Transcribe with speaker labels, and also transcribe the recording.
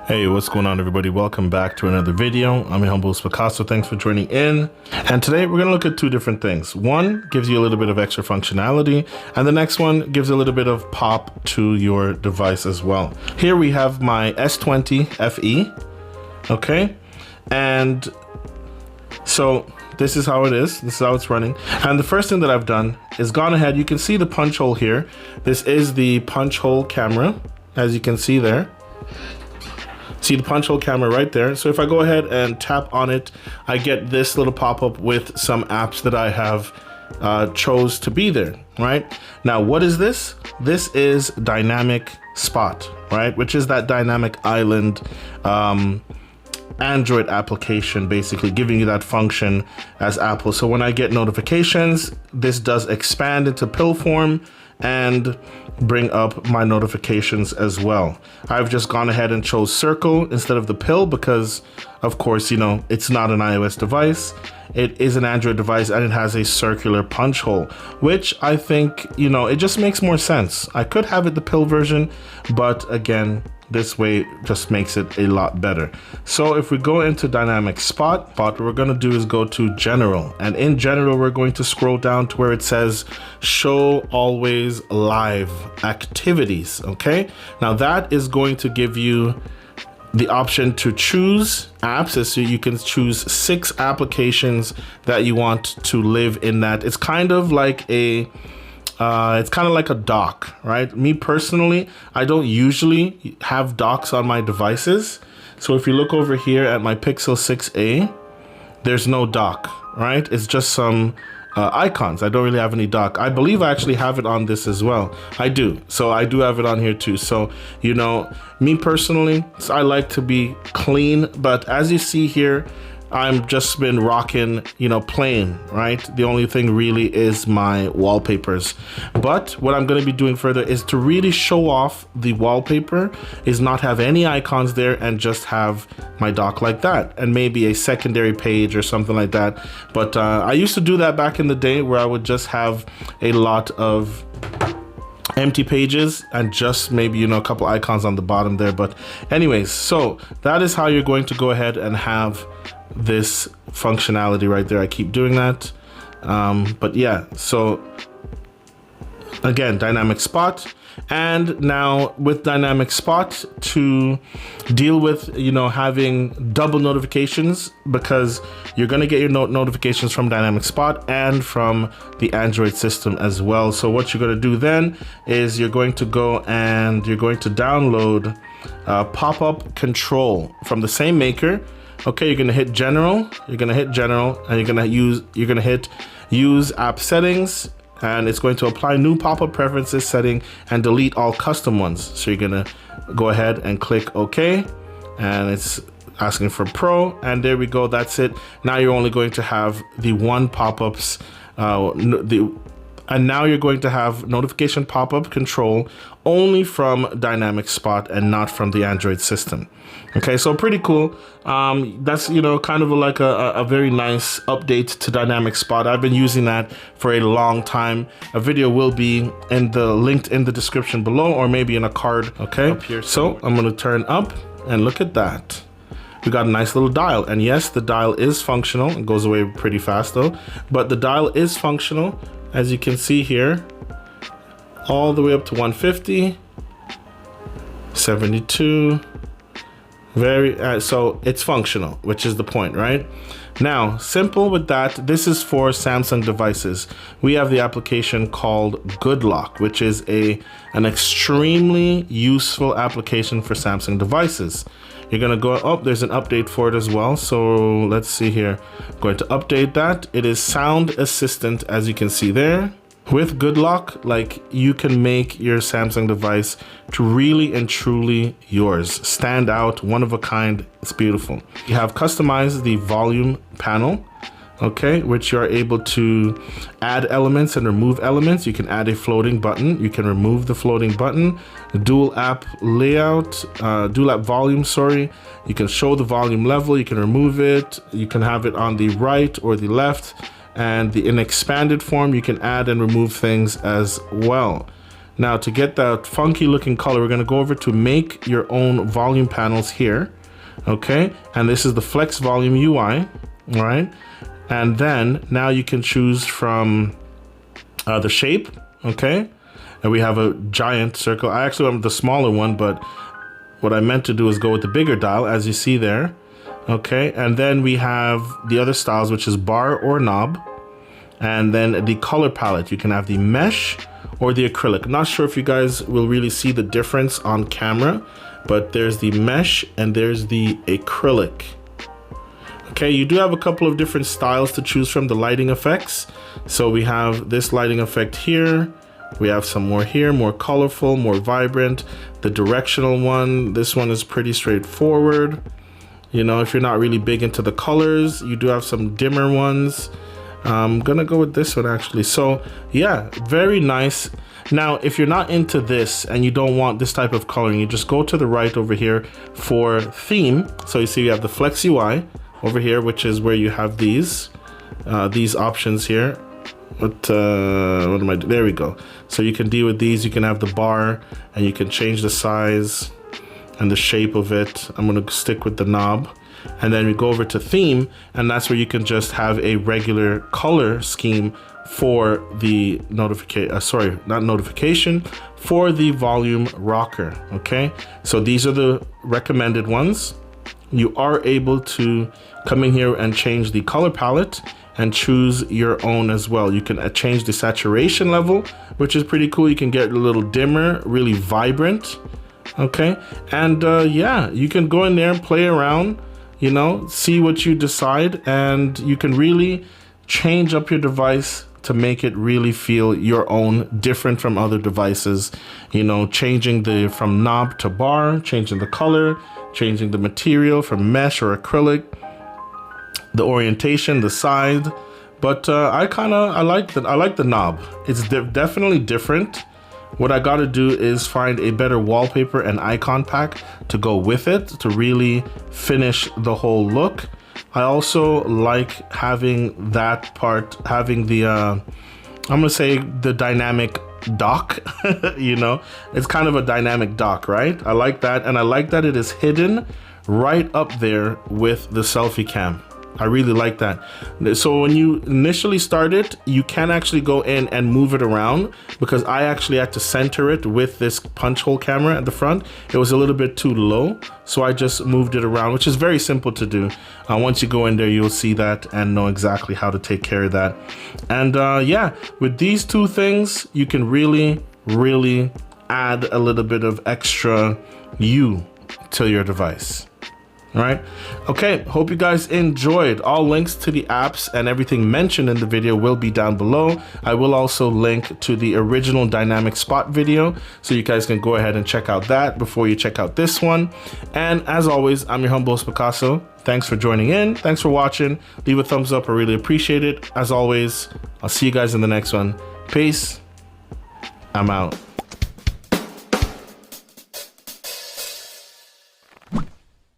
Speaker 1: Hey, what's going on, everybody? Welcome back to another video. I'm your humble host, Picasso. Thanks for joining in. And today we're going to look at two different things. One gives you a little bit of extra functionality, and the next one gives a little bit of pop to your device as well. Here we have my S20 FE. Okay. And so this is how it is. This is how it's running. And the first thing that I've done is gone ahead. You can see the punch hole here. This is the punch hole camera, as you can see there. See the punch hole camera right there. So if I go ahead and tap on it, I get this little pop-up with some apps that I have chose to be there, right? Now, what is this? This is Dynamic Spot, right? Which is that dynamic island Android application, basically giving you that function as Apple. So when I get notifications, this does expand into pill form and bring up my notifications as well. I've just gone ahead and chose circle instead of the pill because, of course, you know, it's not an iOS device. It is an Android device and it has a circular punch hole, which I think, you know, it just makes more sense. I could have it the pill version, but again, this way just makes it a lot better. So if we go into Dynamic Spot, what we're going to do is go to General. And in General, we're going to scroll down to where it says Show Always Live Activities. Okay. Now that is going to give you the option to choose apps. So you can choose 6 applications that you want to live in that. It's kind of like a dock, right? Me personally, I don't usually have docks on my devices. So if you look over here at my Pixel 6a, there's no dock, right? It's just some icons. I don't really have any dock. I believe I actually have it on this as well. I do. So I do have it on here too. So, you know, me personally, I like to be clean, but as you see here, I'm just been rocking, you know, plain, right? The only thing really is my wallpapers. But what I'm going to be doing further is to really show off the wallpaper, is not have any icons there and just have my dock like that, and maybe a secondary page or something like that. But I used to do that back in the day where I would just have a lot of empty pages and just maybe, you know, a couple icons on the bottom there. But anyways, so that is how you're going to go ahead and have this functionality right there. I keep doing that, but yeah, so again, Dynamic Spot. And now with Dynamic Spot, to deal with, you know, having double notifications, because you're going to get your notifications from Dynamic Spot and from the Android system as well. So what you're going to do then is you're going to go and you're going to download Pop-Up Control from the same maker. Okay, you're gonna hit General, and you're gonna hit Use App Settings, and it's going to apply new pop-up preferences setting and delete all custom ones. So you're gonna go ahead and click OK, and it's asking for Pro, and there we go, that's it. Now you're only going to have the one pop-ups, and now you're going to have notification pop-up control only from Dynamic Spot and not from the Android system. Okay, so pretty cool. That's, you know, kind of like a very nice update to Dynamic Spot. I've been using that for a long time. A video will be linked in the description below, or maybe in a card, okay? Up here, so I'm gonna turn up and look at that. We got a nice little dial, and yes, the dial is functional. It goes away pretty fast though, but the dial is functional, as you can see here, all the way up to 150, 72, so it's functional, which is the point, right? Now, simple with that, this is for Samsung devices. We have the application called GoodLock, which is an extremely useful application for Samsung devices. You're gonna go up, there's an update for it as well. So let's see here, I'm going to update that. It is Sound Assistant, as you can see there. With GoodLock, like, you can make your Samsung device to really and truly yours. Stand out, one of a kind, it's beautiful. You have customized the volume panel, okay, which you are able to add elements and remove elements. You can add a floating button, you can remove the floating button, dual app layout, dual app volume, sorry. You can show the volume level, you can remove it, you can have it on the right or the left, and in expanded form, you can add and remove things as well. Now to get that funky looking color, we're gonna go over to make your own volume panels here. Okay, and this is the Flex Volume UI, all right? And then now you can choose from the shape, okay? And we have a giant circle. I actually went with the smaller one, but what I meant to do is go with the bigger dial, as you see there. Okay, and then we have the other styles, which is bar or knob. And then the color palette, you can have the mesh or the acrylic. I'm not sure if you guys will really see the difference on camera, but there's the mesh and there's the acrylic. Okay, you do have a couple of different styles to choose from, the lighting effects. So we have this lighting effect here. We have some more here, more colorful, more vibrant. The directional one, this one is pretty straightforward. You know, if you're not really big into the colors, you do have some dimmer ones. I'm gonna go with this one actually. So yeah, very nice. Now, if you're not into this and you don't want this type of coloring, you just go to the right over here for theme. So you see you have the Flex UI over here, which is where you have these options here. What am I doing? There we go. So you can deal with these. You can have the bar and you can change the size and the shape of it. I'm gonna stick with the knob. And then we go over to theme, and that's where you can just have a regular color scheme for the for the volume rocker. Okay, so these are the recommended ones. You are able to come in here and change the color palette and choose your own as well. You can change the saturation level, which is pretty cool. You can get a little dimmer, really vibrant. Okay, and yeah, you can go in there and play around, you know, see what you decide, and you can really change up your device to make it really feel your own, different from other devices. You know, changing from knob to bar, changing the color, changing the material from mesh or acrylic, the orientation, the size. But I like the knob. It's definitely different. What I got to do is find a better wallpaper and icon pack to go with it to really finish the whole look. I also like having that part, having the, I'm gonna say the dynamic dock, you know, it's kind of a dynamic dock, right? I like that. And I like that it is hidden right up there with the selfie cam. I really like that. So when you initially start it, you can actually go in and move it around, because I actually had to center it with this punch hole camera at the front. It was a little bit too low, so I just moved it around, which is very simple to do. Once you go in there, you'll see that and know exactly how to take care of that. And yeah, with these two things, you can really add a little bit of extra you to your device. All right. Okay. Hope you guys enjoyed. All links to the apps and everything mentioned in the video will be down below. I will also link to the original dynamic spot video, so you guys can go ahead and check out that before you check out this one. And as always, I'm your humble host, Picasso. Thanks for joining in. Thanks for watching. Leave a thumbs up. I really appreciate it. As always, I'll see you guys in the next one. Peace. I'm out.